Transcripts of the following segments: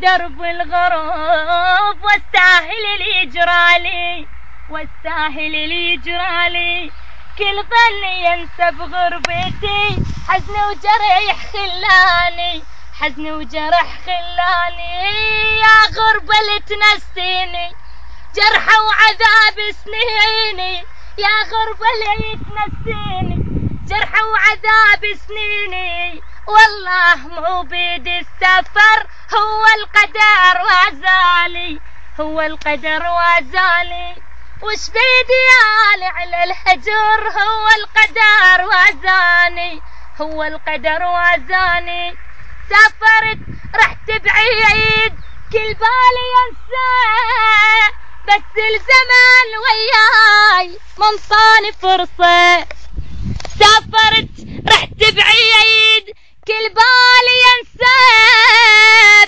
درب الغروب واستاهل اللي يجرالي، واستاهل اللي يجرالي. كل ظن ينسى بغربتي، حزن وجرح خلاني، حزن وجرح خلاني. يا غربة اللي تنسيني جرح وعذاب سنيني، يا غربة اللي تنسيني جرح وعذاب سنيني. والله مو بيد السفر، هو القدر وازالي، هو القدر وازالي. وش بيدي انا على الهجر، هو القدر وازاني، هو القدر وازاني. سافرت رحت بعيد كل بالي ينسى، بس الزمان وياي منطاني فرصة. سافرت رحت بعيد كل بالي ينسى،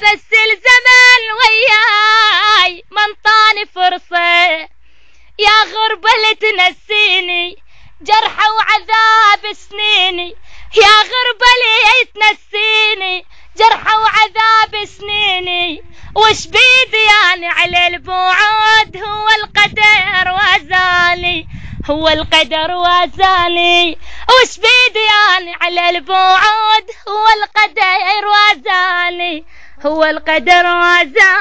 بس الزمان وياي منطاني فرصة. يا غربة اللي تنسيني جرح وعذاب سنيني، يا غربة اللي تنسيني جرح وعذاب سنيني. وش بيدي يعني على البعد، هو القدر وازالي، هو القدر وازالي. وش بيدي يعني على البعد، هو القدر وازالي، هو القدر وازالي.